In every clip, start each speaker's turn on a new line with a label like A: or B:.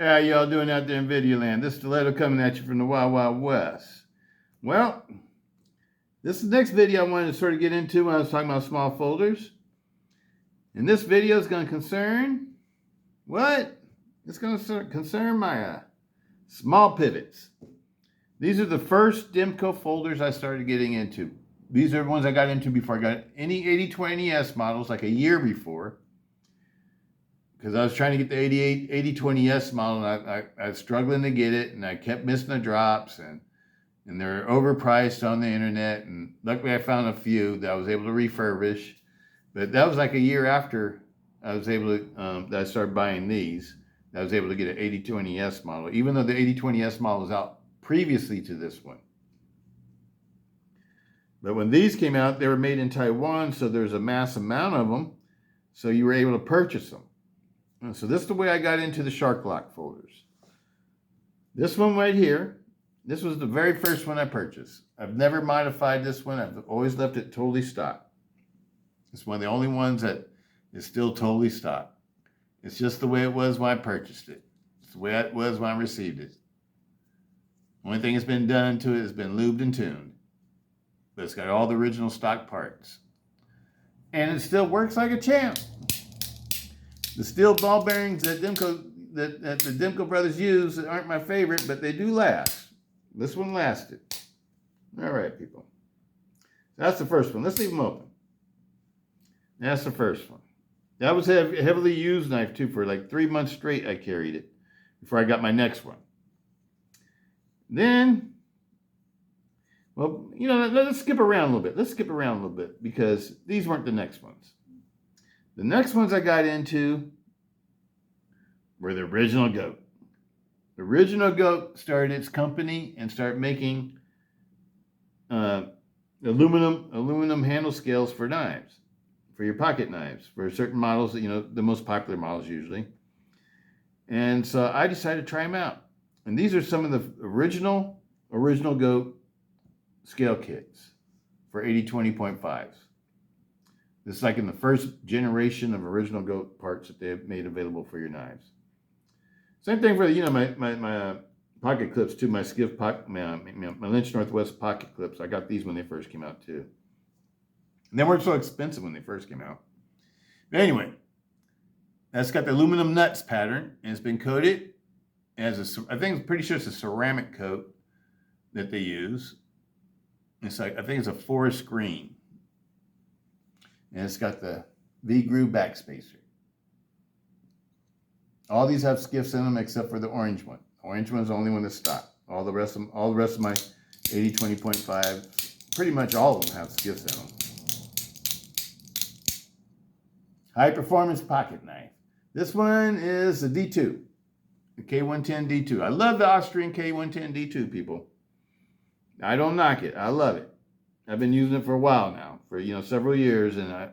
A: Yeah, y'all doing out there in video land? This Stiletto coming at you from the Wild Wild West. Well, this is the next video I wanted to sort of get into when I was talking about small folders. And this video is going to concern, what? It's going to concern my small pivots. These are the first Demko folders I started getting into. These are the ones I got into before I got any AD20.5 models, like a year before. Because I was trying to get the 8020S model, and I was struggling to get it, and I kept missing the drops, and they're overpriced on the internet. And luckily, I found a few that I was able to refurbish. But that was like a year after I was able to that I started buying these. I was able to get an 8020S model, even though the 8020S model was out previously to this one. But when these came out, they were made in Taiwan, so there's a mass amount of them, so you were able to purchase them. So this is the way I got into the Sharklock folders. This one right here, this was the very first one I purchased. I've never modified this one. I've always left it totally stock. It's one of the only ones that is still totally stock. It's just the way it was when I purchased it. It's the way it was when I received it. Only thing that's been done to it has been lubed and tuned. But it's got all the original stock parts. And it still works like a champ. The steel ball bearings that the Demko brothers use aren't my favorite, but they do last. This one lasted. All right, people. That's the first one. Let's leave them open. That's the first one. That was a heavily used knife, too. For like 3 months straight, I carried it before I got my next one. Then, well, you know, let's skip around a little bit. Let's skip around a little bit because these weren't the next ones. The next ones I got into were the original goat. The original goat started its company and started making aluminum handle scales for knives, for your pocket knives, for certain models, you know, the most popular models usually. And so I decided to try them out. And these are some of the original goat scale kits for 8020.5s. This is like in the first generation of original goat parts that they have made available for your knives. Same thing for, you know, my pocket clips too, my Skiff pocket, my Lynch Northwest pocket clips. I got these when they first came out too. And they weren't so expensive when they first came out. But anyway, that's got the aluminum nuts pattern, and it's been coated as I think I'm pretty sure it's a ceramic coat that they use. It's like, I think it's a forest green. And it's got the V-groove backspacer. All these have skiffs in them except for the orange one. The orange one is the only one that's stock. All the rest of my 8020.5, pretty much all of them have skiffs in them. High performance pocket knife. This one is the D2, the K110 D2. I love the Austrian K110 D2, people. I don't knock it. I love it. I've been using it for a while now, for, you know, several years, and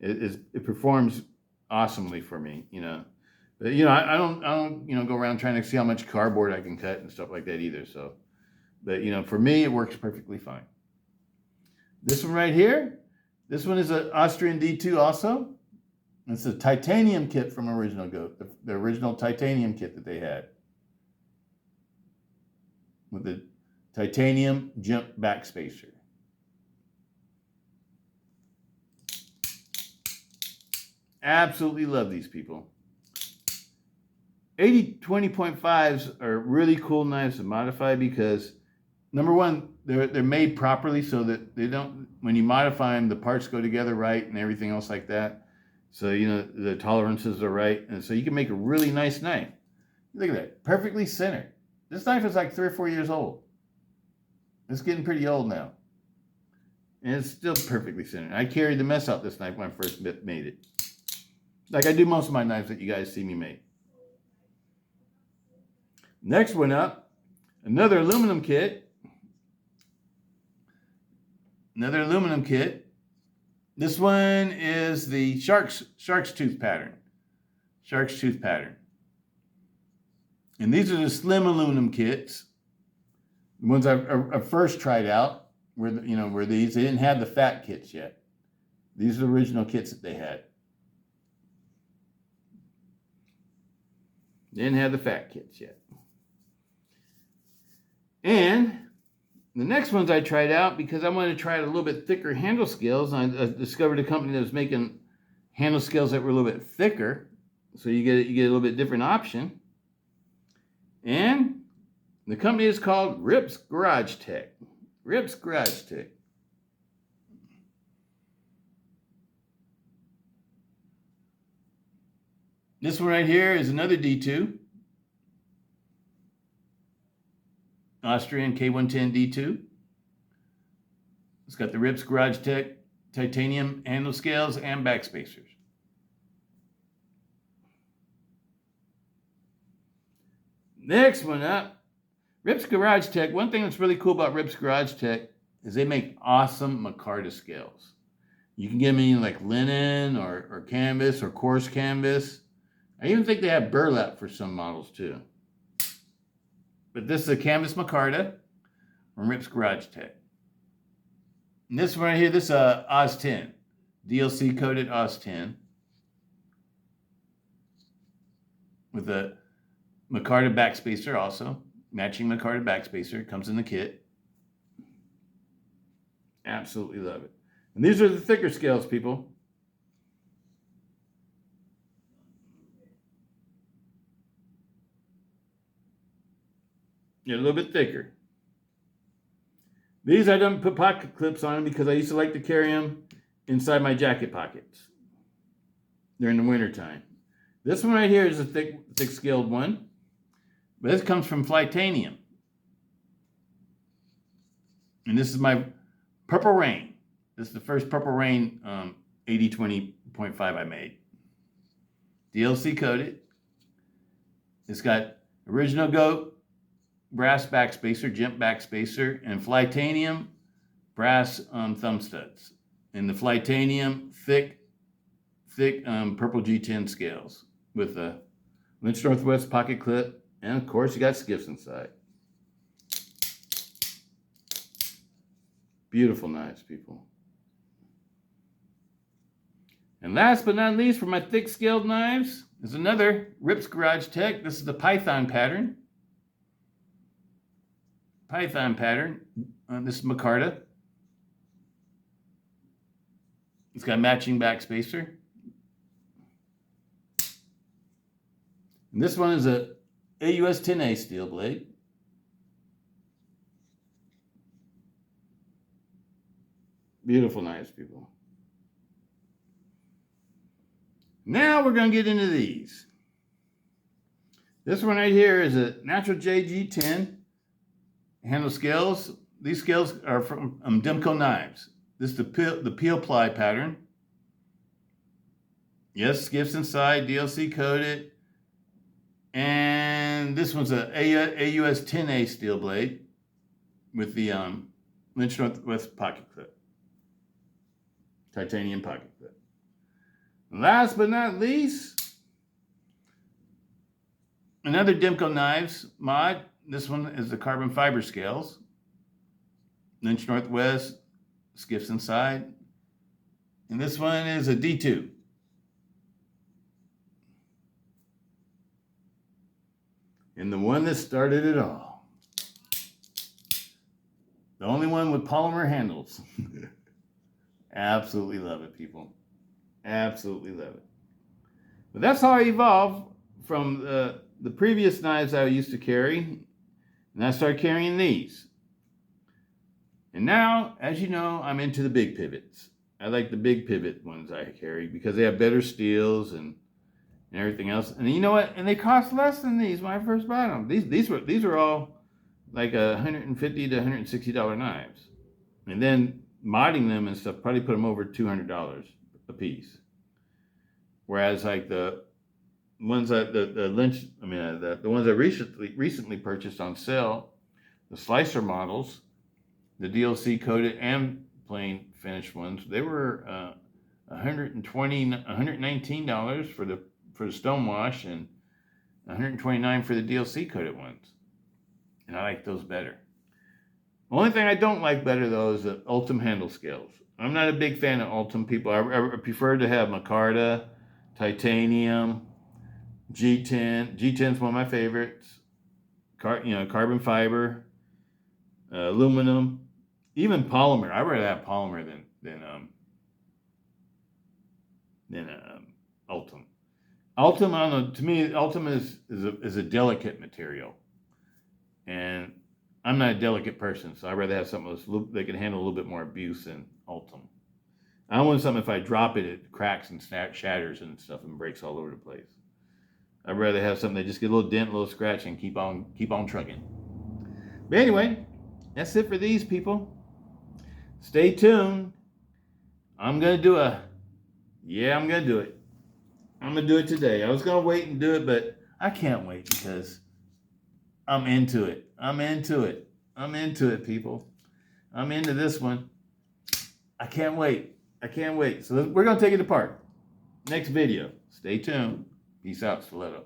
A: it performs awesomely for me, you know. But, you know, I don't you know, go around trying to see how much cardboard I can cut and stuff like that either. So, but, you know, for me, it works perfectly fine. This one right here, this one is an Austrian D2 also. It's a titanium kit from Original Goat, the original titanium kit that they had, with the titanium jump backspacer. Absolutely love these, people. 8020.5s are really cool knives to modify because, number one, they're made properly so that they don't, when you modify them, the parts go together right and everything else like that. So, you know, the tolerances are right. And so you can make a really nice knife. Look at that, perfectly centered. This knife is like 3 or 4 years old. It's getting pretty old now. And it's still perfectly centered. I carried the mess out this knife when I first made it. Like I do most of my knives that you guys see me make. Next one up, another aluminum kit. Another aluminum kit. This one is the shark's tooth pattern. Shark's tooth pattern. And these are the slim aluminum kits. The ones I first tried out were these. They didn't have the fat kits yet. These are the original kits that they had. Didn't have the fat kits yet. And the next ones I tried out because I wanted to try a little bit thicker handle scales. And I discovered a company that was making handle scales that were a little bit thicker. So you get a little bit different option. And the company is called Rip's Garage Tech. Rip's Garage Tech. This one right here is another D2. Austrian K110 D2. It's got the Rip's Garage Tech titanium handle scales and back spacers. Next one up, Rip's Garage Tech. One thing that's really cool about Rip's Garage Tech is they make awesome micarta scales. You can get them in like linen or canvas or coarse canvas. I even think they have burlap for some models too. But this is a canvas micarta from Rip's Garage Tech. And this one right here, this is a Oz 10, DLC coated Oz 10 with a micarta backspacer also, matching micarta backspacer, comes in the kit. Absolutely love it. And these are the thicker scales, people. They're a little bit thicker. These I don't put pocket clips on them because I used to like to carry them inside my jacket pockets during the winter time. This one right here is a thick scaled one. But this comes from Flytanium. And this is my Purple Rain. This is the first Purple Rain AD20.5 I made. DLC coated. It's got original goat brass backspacer, Jimp backspacer, and Flytanium brass thumb studs. And the Flytanium thick purple G10 scales with a Lynch Northwest pocket clip. And of course, you got skiffs inside. Beautiful knives, people. And last but not least, for my thick scaled knives, is another Rip's Garage Tech. This is the Python pattern. Python pattern. This is micarta. It's got matching backspacer. And this one is a AUS 10A steel blade. Beautiful knives, people. Now we're going to get into these. This one right here is a Natural JG10 handle scales. These scales are from Demko knives. This is the peel ply pattern. Yes, skiffs inside, DLC coated. And this one's a AUS 10A steel blade with the Lynch Northwest pocket clip. Titanium pocket clip. Last but not least, another Demko Knives mod. This one is the carbon fiber scales. Lynch Northwest, skiffs inside. And this one is a D2. And the one that started it all. The only one with polymer handles. Absolutely love it, people. Absolutely love it. But that's how I evolved from the previous knives I used to carry. And I started carrying these. And now, as you know, I'm into the big pivots. I like the big pivot ones I carry because they have better steels and everything else. And you know what? And they cost less than these when I first bought them. These were all like $150 to $160 knives. And then modding them and stuff probably put them over $200 a piece. Whereas like the ones that the ones I recently purchased on sale, the slicer models, the DLC coated and plain finished ones, they were $119 for the stonewash and $129 for the DLC coated ones. And I like those better. The only thing I don't like better though is the Ultim handle scales. I'm not a big fan of Ultim people. I prefer to have micarta, titanium, G10. G10 is one of my favorites. Carbon fiber, aluminum, even polymer. I'd rather have polymer than Ultem. Ultem, I don't know. To me, Ultem is a delicate material, and I'm not a delicate person, so I'd rather have something that can handle a little bit more abuse than Ultem. I don't want something if I drop it, it cracks and shatters and stuff and breaks all over the place. I'd rather have something that just get a little dent, a little scratch, and keep on trucking. But anyway, that's it for these people. Stay tuned. I'm gonna do it. I'm gonna do it today. I was gonna wait and do it, but I can't wait because I'm into it. I'm into it, people. I'm into this one. I can't wait. So we're gonna take it apart. Next video. Stay tuned. Peace out, Stiletto.